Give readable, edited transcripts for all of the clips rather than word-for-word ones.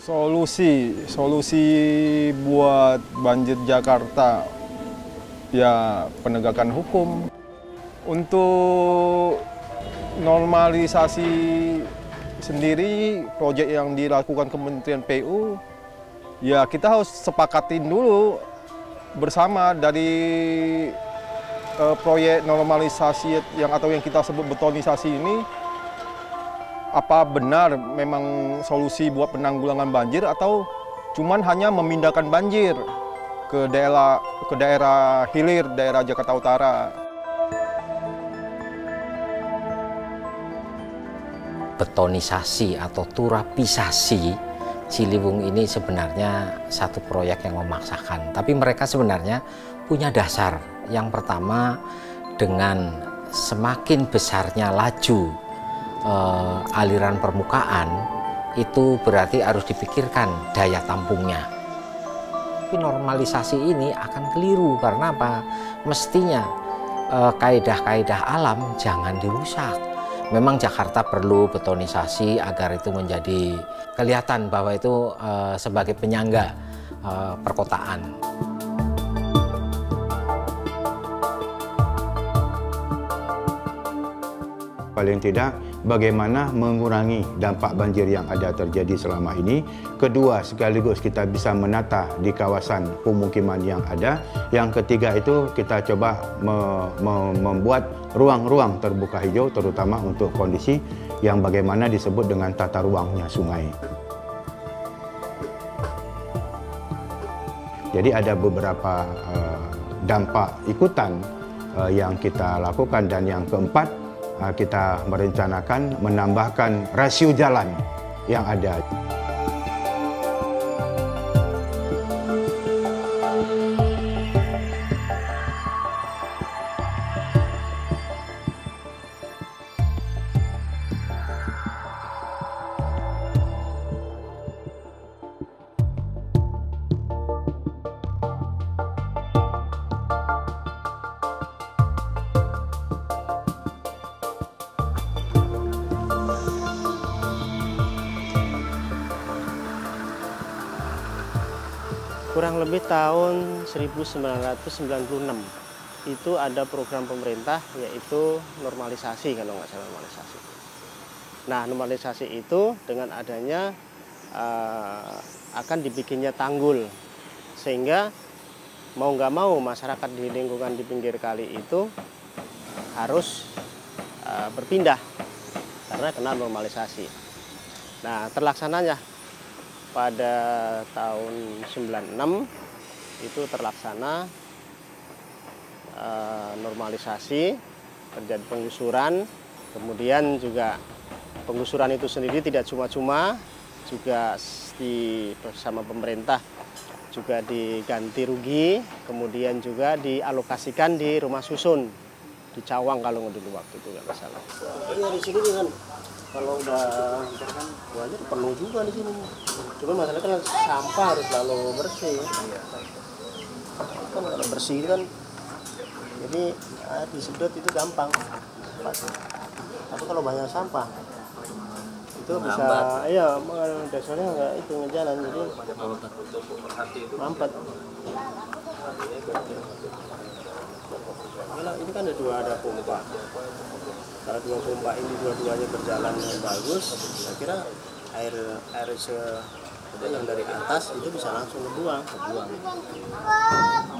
Solusi buat banjir Jakarta ya penegakan hukum. Untuk normalisasi sendiri proyek yang dilakukan Kementerian PU ya kita harus sepakatin dulu bersama dari proyek normalisasi atau yang kita sebut betonisasi ini. Apa benar memang solusi buat penanggulangan banjir atau cuman hanya memindahkan banjir ke daerah hilir, daerah Jakarta Utara. Betonisasi atau turapisasi Ciliwung ini sebenarnya satu proyek yang memaksakan, tapi mereka sebenarnya punya dasar. Yang pertama, dengan semakin besarnya laju aliran permukaan, itu berarti harus dipikirkan daya tampungnya. Tapi normalisasi ini akan keliru karena apa? Mestinya kaedah-kaedah alam jangan dirusak. Memang Jakarta perlu betonisasi agar itu menjadi kelihatan bahwa itu sebagai penyangga perkotaan. Paling tidak, bagaimana mengurangi dampak banjir yang ada terjadi selama ini. Kedua, sekaligus kita bisa menata di kawasan pemukiman yang ada. Yang ketiga itu kita coba membuat ruang-ruang terbuka hijau, terutama untuk kondisi yang bagaimana disebut dengan tata ruangnya sungai. Jadi ada beberapa dampak ikutan yang kita lakukan, dan yang keempat, kita merencanakan menambahkan rasio jalan yang ada. Kurang lebih tahun 1996 itu ada program pemerintah yaitu normalisasi, kalau nggak salah normalisasi. Nah, normalisasi itu dengan adanya akan dibikinnya tanggul, sehingga mau nggak mau masyarakat di lingkungan di pinggir kali itu harus berpindah karena kena normalisasi. Nah, terlaksananya pada tahun 96 itu terlaksana normalisasi, terjadi penggusuran, kemudian juga penggusuran itu sendiri tidak cuma-cuma, juga bersama pemerintah juga diganti rugi, kemudian juga dialokasikan di rumah susun di Cawang kalau dulu waktu itu nggak salah. Iya, di sini kan kalau udah banjir penuh juga di sini. Cuma masalahnya kan sampah harus selalu bersih. Kan kalau bersih kan jadi disedot itu gampang. Tapi kalau banyak sampah itu bisa, iya, dasarnya nggak itu ngejalan, jadi mampet. Ini kan ada pompa. Kalau dua pompa ini dua-duanya berjalan dengan bagus, saya kira air yang dari atas itu bisa langsung kebuang.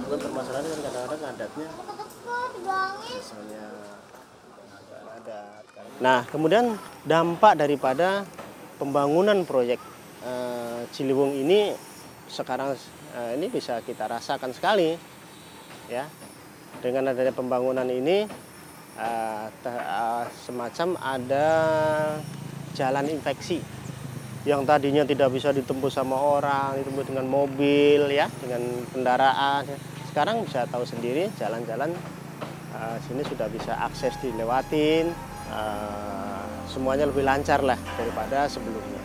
Bukan permasalahannya kan kadang-kadang adatnya misalnya adat. Nah, kemudian dampak daripada pembangunan proyek Ciliwung ini sekarang ini bisa kita rasakan sekali, ya. Dengan adanya pembangunan ini semacam ada jalan infeksi yang tadinya tidak bisa ditembus sama orang, ditembus dengan mobil, ya, dengan kendaraan. Sekarang bisa tahu sendiri jalan-jalan sini sudah bisa akses dilewatin, semuanya lebih lancar lah daripada sebelumnya.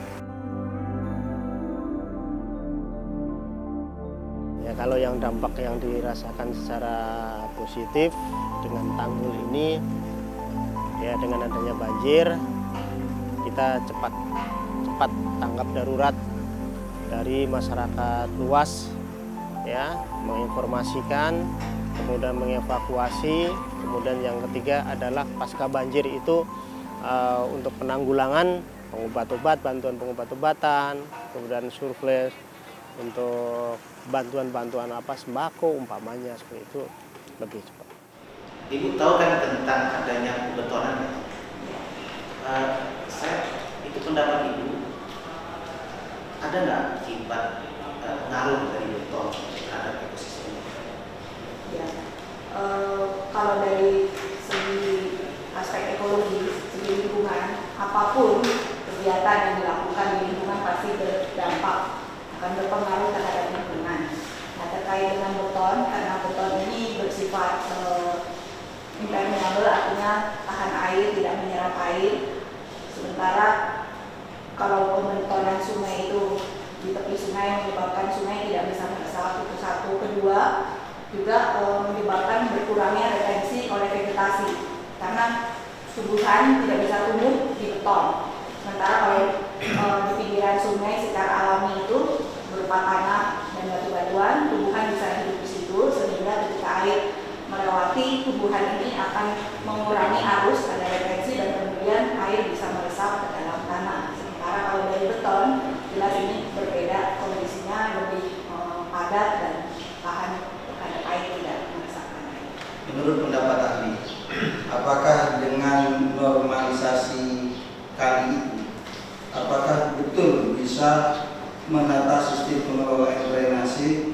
Ya, kalau yang dampak yang dirasakan secara positif dengan tanggul ini, ya, dengan adanya banjir kita cepat tanggap darurat dari masyarakat luas, ya, menginformasikan, kemudian mengevakuasi, kemudian yang ketiga adalah pasca banjir itu untuk penanggulangan, pengobat-obat, bantuan pengobat-obatan, kemudian survei untuk bantuan-bantuan sembako umpamanya, seperti itu lebih cepat. Ibu tahu kan tentang adanya pembetonan? Saya itu pendapat Ibu, ada nggak akibat ngaruh dari beton terhadap ekosistem? Ya, kalau dari segi aspek ekologi, segi lingkungan, apapun kegiatan yang dilakukan di lingkungan pasti berdampak, akan berpengaruh terhadap lingkungan. Nah, terkait dengan beton, karena beton ini bersifat impermeable, artinya tahan air, tidak menyerap air. Sementara kalau pembetonan sungai itu di tepi sungai menyebabkan sungai tidak bisa meresap, itu satu. Kedua, juga menyebabkan berkurangnya retensi oleh vegetasi, karena tumbuhan tidak bisa tumbuh di beton. Sementara kalau di pinggiran sungai secara alami itu berupa tanah dan batu-batuan, tumbuhan bisa hidup di situ, sehingga ketika air melewati tumbuhan ini akan mengurangi arus, ada retensi, dan kemudian air bisa meresap ke dalam tanah. Sementara kalau dari beton, jelas ini berbeda, kondisinya lebih padat dan tahan terhadap air, tidak meresapkan air. Menurut pendapat ahli, apakah dengan normalisasi kali itu, apakah betul bisa menata sistem pengelolaan drainase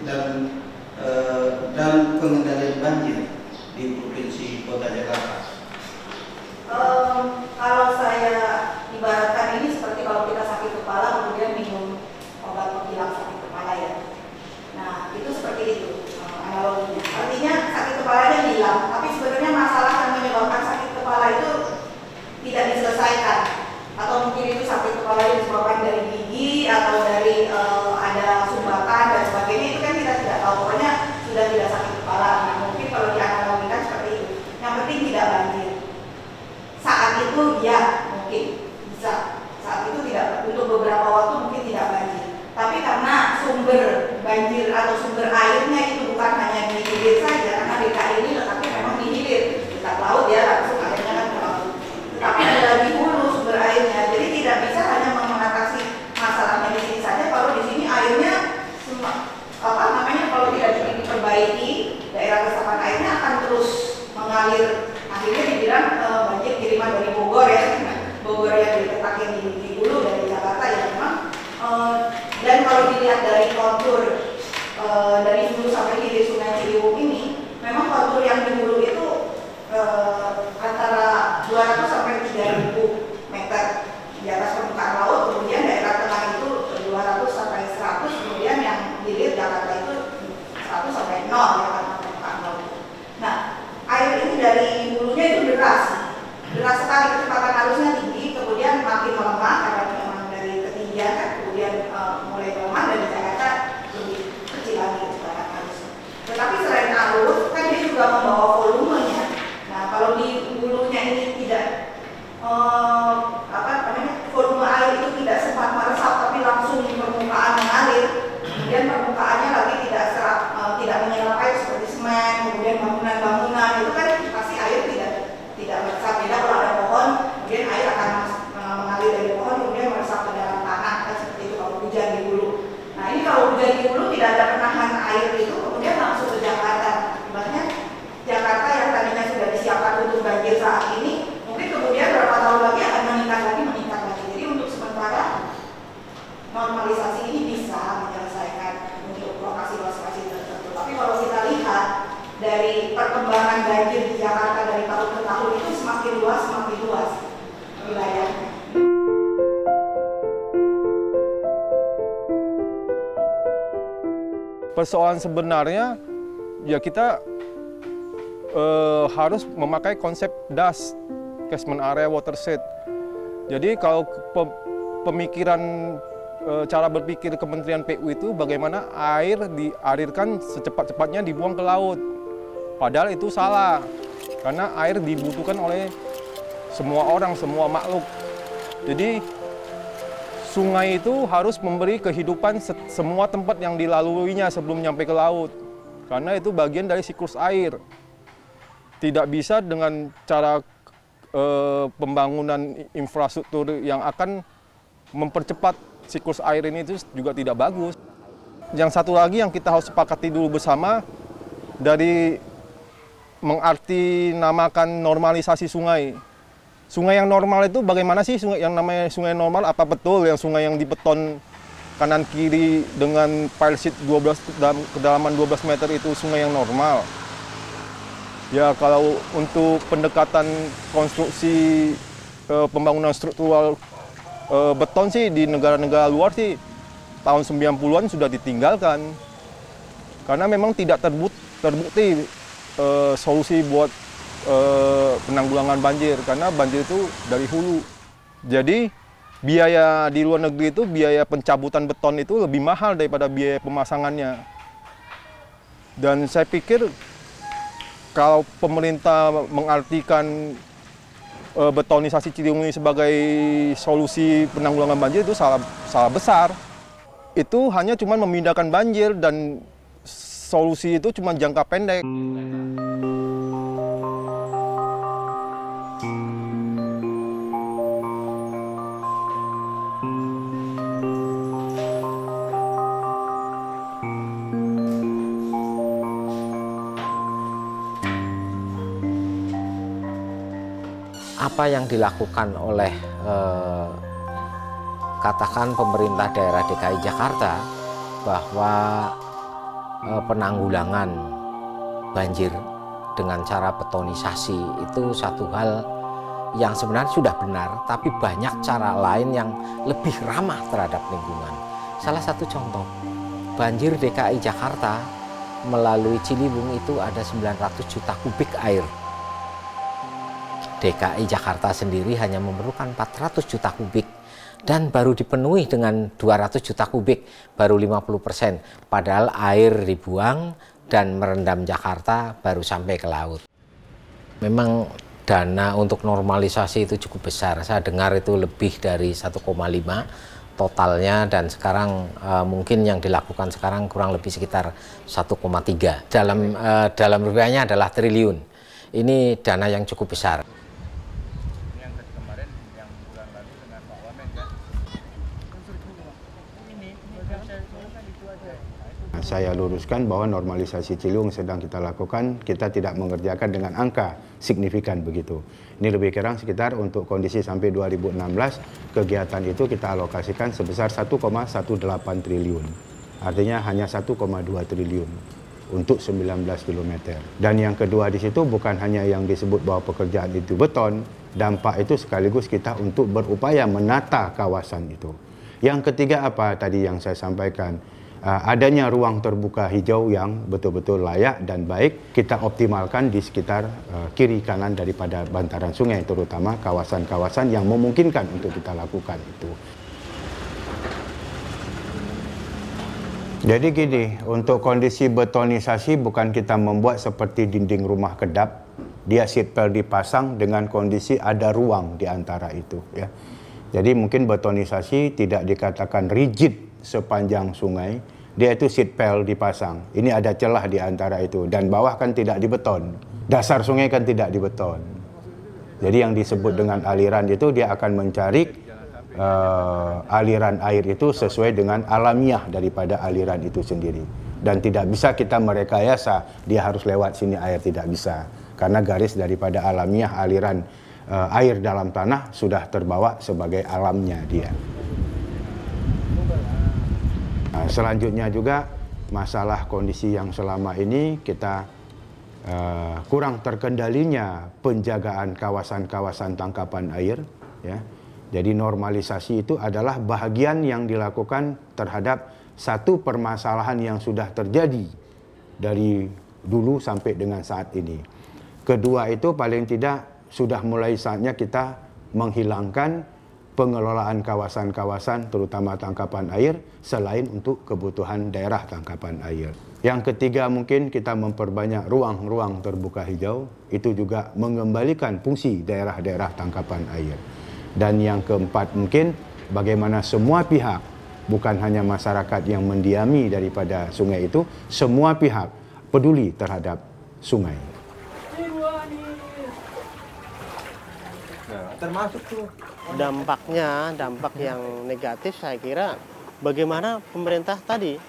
dan pengendalian banjir di Provinsi Kota Jakarta? Kalau saya ibaratkan ini seperti kalau kita sakit kepala kemudian minum obat penghilang sakit kepala, ya. Nah, itu seperti itu analoginya. Artinya sakit kepalanya hilang, tapi sebenarnya masalah yang menyebabkan sakit kepala itu tidak diselesaikan. Atau mungkin itu sakit kepala yang disebabkan dari gigi atau dari ada sumbatan dan sebagainya, itu kan kita tidak tahu. Pokoknya sudah tidak sakit kepala. Nah, mungkin kalau dianalogikan seperti itu. Yang penting tidak banjir. Saat itu ya mungkin bisa. Saat itu tidak, untuk beberapa waktu mungkin tidak banjir. Tapi karena sumber banjir atau sumber airnya itu bukan hanya di hilir saja, karena DKI ini letaknya memang di hilir, dekat laut ya, langsung airnya kan ke laut. Tetapi ada di hulu sumber airnya, jadi tidak bisa hanya mengatasi masalahnya di sini saja. Kalau di sini airnya kalau tidak diperbaiki, daerah resapan airnya akan terus mengalir. Akhirnya dibilang banjir kiriman dari Bogor, ya. Bogor yang diletakkan di hulu dari Jakarta, ya memang. Dan kalau dilihat dari kontur dari hulu sampai hilir Sungai Ciliwung ini, memang kontur yang di hulu itu antara 200 sampai 3.000 meter di atas permukaan laut. Kemudian daerah tengah itu 200 sampai 100, kemudian yang hilir Jakarta itu 100 sampai 0 ya, karena permukaan laut. Nah, air ini dari hulunya itu deras sekali, kecepatan arusnya tinggi, kemudian makin melemah karena memang dari ketinggian kan, kemudian mulai melemah, dan di Jakarta lebih kecil lagi kecepatan arusnya. Tetapi selain arus, kan dia juga membawa volumenya. Nah, kalau di hulunya ini tidak volume air itu tidak sempat meresap, tapi langsung di permukaan mengalir. Kemudian permukaannya lagi tidak menyerap air seperti semen, kemudian bangunan-bangunan, itu kan pasti air tidak meresap. Beda kalau ada pohon, kemudian air akan mengalir dari pohon, kemudian meresap ke dalam tanah, kan seperti itu kalau hujan di hulu. Nah, ini kalau hujan di hulu tidak ada penahan air itu, kemudian langsung ke Jakarta. Akibatnya Jakarta yang tadinya sudah disiapkan untuk banjir saat ini, mungkin kemudian beberapa tahun lagi akan meningkat lagi. Jadi untuk sementara normalisasi ini bisa menyelesaikan untuk lokasi-lokasi tertentu. Tapi kalau kita lihat dari perkembangan banjir di Jakarta dari tahun ke tahun itu semakin luas wilayahnya. Persoalan sebenarnya ya kita harus memakai konsep DAS, Catchment Area Watershed. Jadi kalau pemikiran cara berpikir Kementerian PU itu bagaimana air dialirkan secepat-cepatnya dibuang ke laut. Padahal itu salah, karena air dibutuhkan oleh semua orang, semua makhluk. Jadi sungai itu harus memberi kehidupan semua tempat yang dilaluinya sebelum nyampe ke laut. Karena itu bagian dari siklus air. Tidak bisa dengan cara pembangunan infrastruktur yang akan mempercepat siklus air ini itu juga tidak bagus. Yang satu lagi yang kita harus sepakati dulu bersama, dari mengarti namakan normalisasi sungai. Sungai yang normal itu bagaimana sih yang namanya sungai normal? Apa betul yang sungai yang dibeton kanan kiri dengan pile sheet kedalaman 12 meter itu sungai yang normal? Ya kalau untuk pendekatan konstruksi pembangunan struktural beton sih di negara-negara luar sih tahun 90-an sudah ditinggalkan. Karena memang tidak terbukti solusi buat penanggulangan banjir, karena banjir itu dari hulu. Jadi biaya di luar negeri itu, biaya pencabutan beton itu lebih mahal daripada biaya pemasangannya. Dan saya pikir kalau pemerintah mengartikan betonisasi Ciliwung ini sebagai solusi penanggulangan banjir itu salah besar. Itu hanya cuma memindahkan banjir dan solusi itu cuma jangka pendek. Apa yang dilakukan oleh katakan pemerintah daerah DKI Jakarta bahwa penanggulangan banjir dengan cara betonisasi itu satu hal yang sebenarnya sudah benar, tapi banyak cara lain yang lebih ramah terhadap lingkungan. Salah satu contoh, banjir DKI Jakarta melalui Ciliwung itu ada 900 juta kubik air. DKI Jakarta sendiri hanya memerlukan 400 juta kubik dan baru dipenuhi dengan 200 juta kubik, baru 50%. Padahal air dibuang dan merendam Jakarta baru sampai ke laut. Memang dana untuk normalisasi itu cukup besar. Saya dengar itu lebih dari 1,5 totalnya, dan sekarang mungkin yang dilakukan sekarang kurang lebih sekitar 1,3. Dalam rupiahnya adalah triliun. Ini dana yang cukup besar. Saya luruskan bahwa normalisasi Ciliwung sedang kita lakukan, kita tidak mengerjakan dengan angka signifikan begitu. Ini lebih kurang sekitar untuk kondisi sampai 2016, kegiatan itu kita alokasikan sebesar 1,18 triliun. Artinya hanya 1,2 triliun untuk 19 km. Dan yang kedua di situ bukan hanya yang disebut bahwa pekerjaan itu beton, dampak itu sekaligus kita untuk berupaya menata kawasan itu. Yang ketiga apa tadi yang saya sampaikan? Adanya ruang terbuka hijau yang betul-betul layak dan baik kita optimalkan di sekitar kiri kanan daripada bantaran sungai, terutama kawasan-kawasan yang memungkinkan untuk kita lakukan itu. Jadi gini, untuk kondisi betonisasi bukan kita membuat seperti dinding rumah kedap, dia seatbelt dipasang dengan kondisi ada ruang di antara itu, ya. Jadi mungkin betonisasi tidak dikatakan rigid sepanjang sungai, dia itu seatbelt dipasang. Ini ada celah di antara itu, dan bawah kan tidak dibeton. Dasar sungai kan tidak dibeton. Jadi yang disebut dengan aliran itu dia akan mencari aliran air itu sesuai dengan alamiah daripada aliran itu sendiri. Dan tidak bisa kita merekayasa dia harus lewat sini air, tidak bisa. Karena garis daripada alamiah aliran air dalam tanah sudah terbawa sebagai alamnya dia. Nah, selanjutnya juga masalah kondisi yang selama ini kita kurang terkendalinya penjagaan kawasan-kawasan tangkapan air, ya. Jadi normalisasi itu adalah bahagian yang dilakukan terhadap satu permasalahan yang sudah terjadi dari dulu sampai dengan saat ini. Kedua itu paling tidak sudah mulai saatnya kita menghilangkan pengelolaan kawasan-kawasan terutama tangkapan air selain untuk kebutuhan daerah tangkapan air. Yang ketiga mungkin kita memperbanyak ruang-ruang terbuka hijau, itu juga mengembalikan fungsi daerah-daerah tangkapan air. Dan yang keempat mungkin bagaimana semua pihak, bukan hanya masyarakat yang mendiami daripada sungai itu, semua pihak peduli terhadap sungai. Termasuk tuh dampak yang negatif saya kira bagaimana pemerintah tadi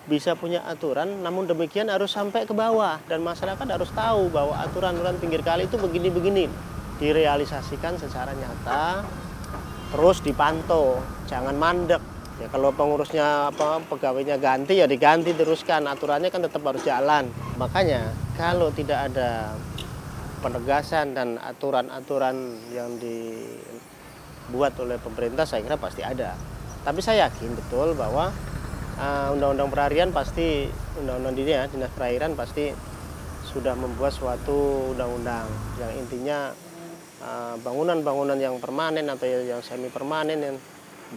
bisa punya aturan, namun demikian harus sampai ke bawah dan masyarakat harus tahu bahwa aturan-aturan pinggir kali itu begini-begini, direalisasikan secara nyata, terus dipantau, jangan mandek. Ya kalau pengurusnya pegawainya ganti ya diganti teruskan, aturannya kan tetap harus jalan. Makanya kalau tidak ada penegasan dan aturan-aturan yang dibuat oleh pemerintah, saya kira pasti ada. Tapi saya yakin betul bahwa undang-undang perharian pasti, undang-undang dinas perairan pasti sudah membuat suatu undang-undang yang intinya bangunan-bangunan yang permanen atau yang semi permanen yang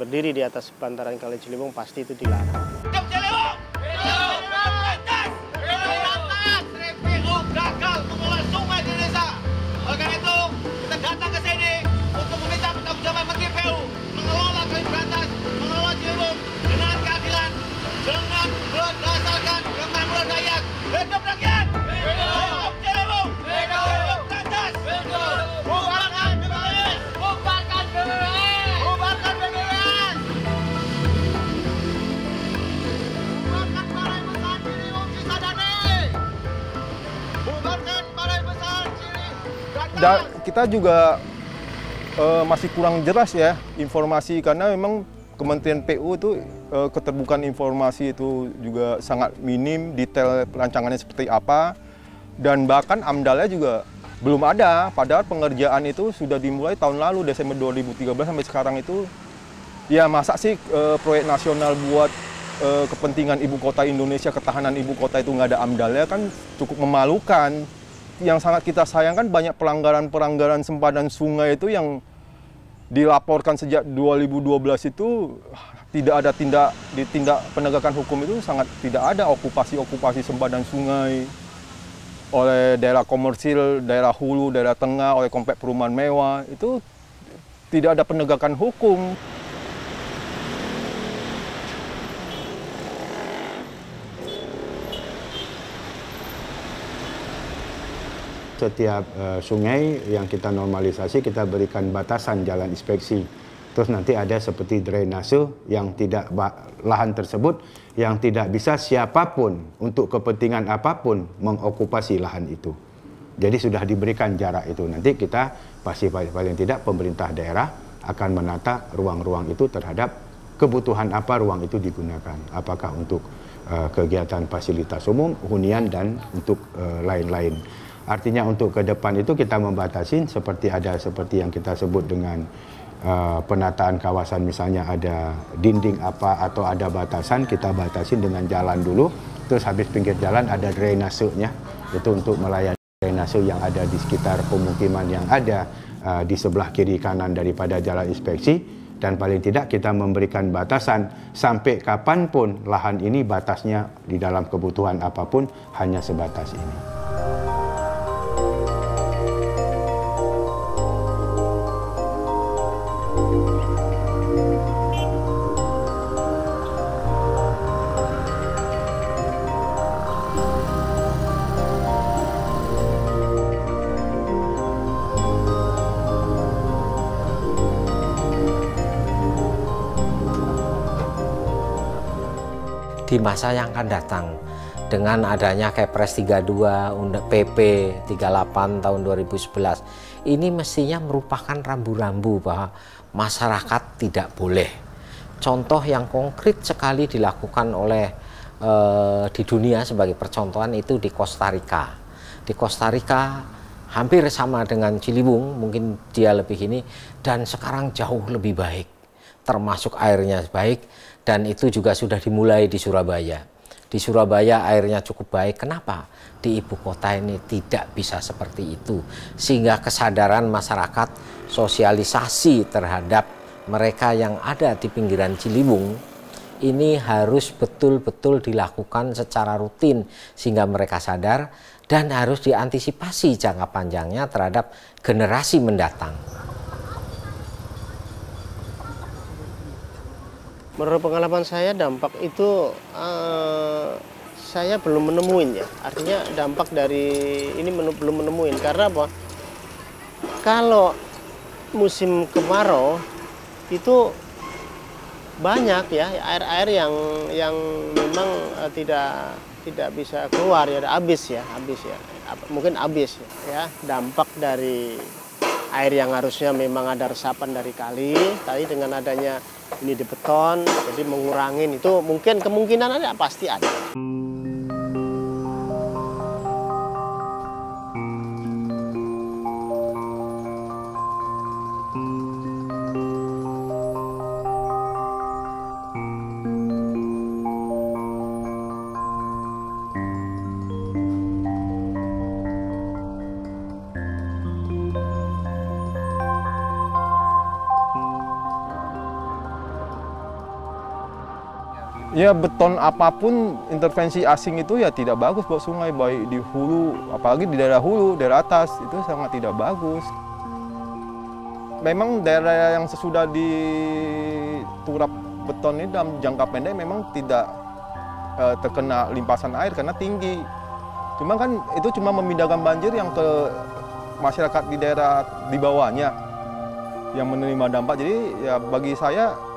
berdiri di atas bantaran Kali Ciliwung pasti itu dilarang. Kita juga masih kurang jelas ya informasi, karena memang Kementerian PU itu keterbukaan informasi itu juga sangat minim, detail perancangannya seperti apa, dan bahkan AMDAL-nya juga belum ada, padahal pengerjaan itu sudah dimulai tahun lalu Desember 2013 sampai sekarang itu. Ya masa sih proyek nasional buat kepentingan ibu kota Indonesia, ketahanan ibu kota itu nggak ada AMDAL-nya, kan cukup memalukan. Yang sangat kita sayangkan banyak pelanggaran-pelanggaran sempadan sungai itu yang dilaporkan sejak 2012 itu tidak ada tindak penegakan hukum, itu sangat tidak ada okupasi sempadan sungai oleh daerah komersil, daerah hulu, daerah tengah, oleh komplek perumahan mewah, itu tidak ada penegakan hukum. Setiap sungai yang kita normalisasi, kita berikan batasan jalan inspeksi. Terus nanti ada seperti drainase yang tidak, lahan tersebut yang tidak bisa siapapun untuk kepentingan apapun mengokupasi lahan itu. Jadi sudah diberikan jarak itu. Nanti kita pasti paling tidak pemerintah daerah akan menata ruang-ruang itu terhadap kebutuhan apa ruang itu digunakan. Apakah untuk kegiatan fasilitas umum, hunian, dan untuk lain-lain. Artinya untuk ke depan itu kita membatasi seperti yang kita sebut dengan penataan kawasan, misalnya ada dinding apa atau ada batasan, kita batasin dengan jalan dulu, terus habis pinggir jalan ada drainasenya, itu untuk melayani drainase yang ada di sekitar pemukiman yang ada di sebelah kiri kanan daripada jalan inspeksi, dan paling tidak kita memberikan batasan sampai kapanpun lahan ini batasnya di dalam kebutuhan apapun hanya sebatas ini. Di masa yang akan datang, dengan adanya Kepres 32, PP 38 tahun 2011, ini mestinya merupakan rambu-rambu bahwa masyarakat tidak boleh. Contoh yang konkret sekali dilakukan oleh di dunia sebagai percontohan itu di Costa Rica. Di Costa Rica hampir sama dengan Ciliwung, mungkin dia lebih ini, dan sekarang jauh lebih baik, termasuk airnya baik. Dan itu juga sudah dimulai di Surabaya. Di Surabaya airnya cukup baik. Kenapa? Di ibu kota ini tidak bisa seperti itu. Sehingga kesadaran masyarakat, sosialisasi terhadap mereka yang ada di pinggiran Ciliwung, ini harus betul-betul dilakukan secara rutin. Sehingga mereka sadar dan harus diantisipasi jangka panjangnya terhadap generasi mendatang. Menurut pengalaman saya dampak itu saya belum menemuin ya. Artinya dampak dari ini belum menemuin. Karena apa? Kalau musim kemarau itu banyak ya air-air yang memang tidak bisa keluar ya, habis ya. Mungkin habis ya. Dampak dari air yang harusnya memang ada resapan dari kali, tadi dengan adanya ini di beton, jadi mengurangin itu mungkin kemungkinan ada, pasti ada. Ya beton apapun intervensi asing itu ya tidak bagus buat sungai, baik di hulu, apalagi di daerah hulu, daerah atas itu sangat tidak bagus. Memang daerah yang sesudah diturap beton ini dalam jangka pendek memang tidak terkena limpasan air karena tinggi. Cuma kan itu cuma memindahkan banjir yang ke masyarakat di daerah di bawahnya yang menerima dampak. Jadi ya bagi saya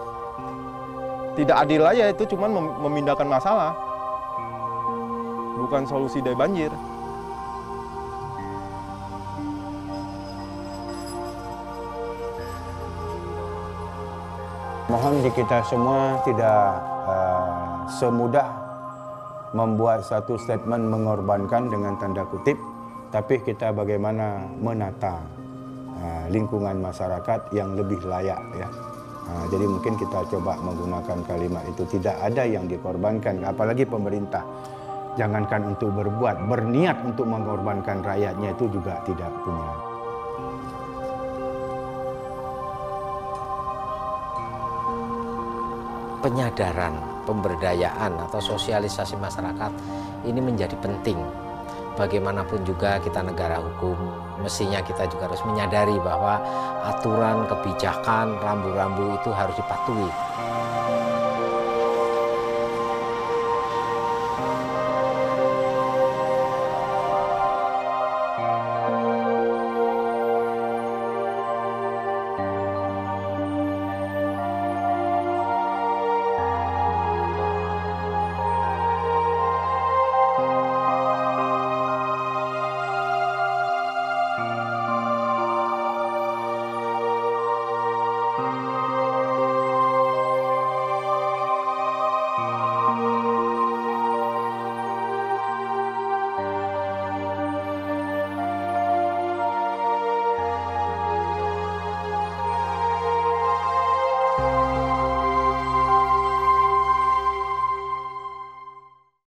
tidak adil aja, itu cuma memindahkan masalah, bukan solusi dari banjir. Mohon di kita semua tidak semudah membuat satu statement mengorbankan dengan tanda kutip, tapi kita bagaimana menata lingkungan masyarakat yang lebih layak ya. Jadi mungkin kita coba menggunakan kalimat itu, tidak ada yang dikorbankan, apalagi pemerintah. Jangankan untuk berbuat, berniat untuk mengorbankan rakyatnya itu juga tidak punya. Penyadaran, pemberdayaan atau sosialisasi masyarakat ini menjadi penting. Bagaimanapun juga kita negara hukum, mestinya kita juga harus menyadari bahwa aturan, kebijakan, rambu-rambu itu harus dipatuhi.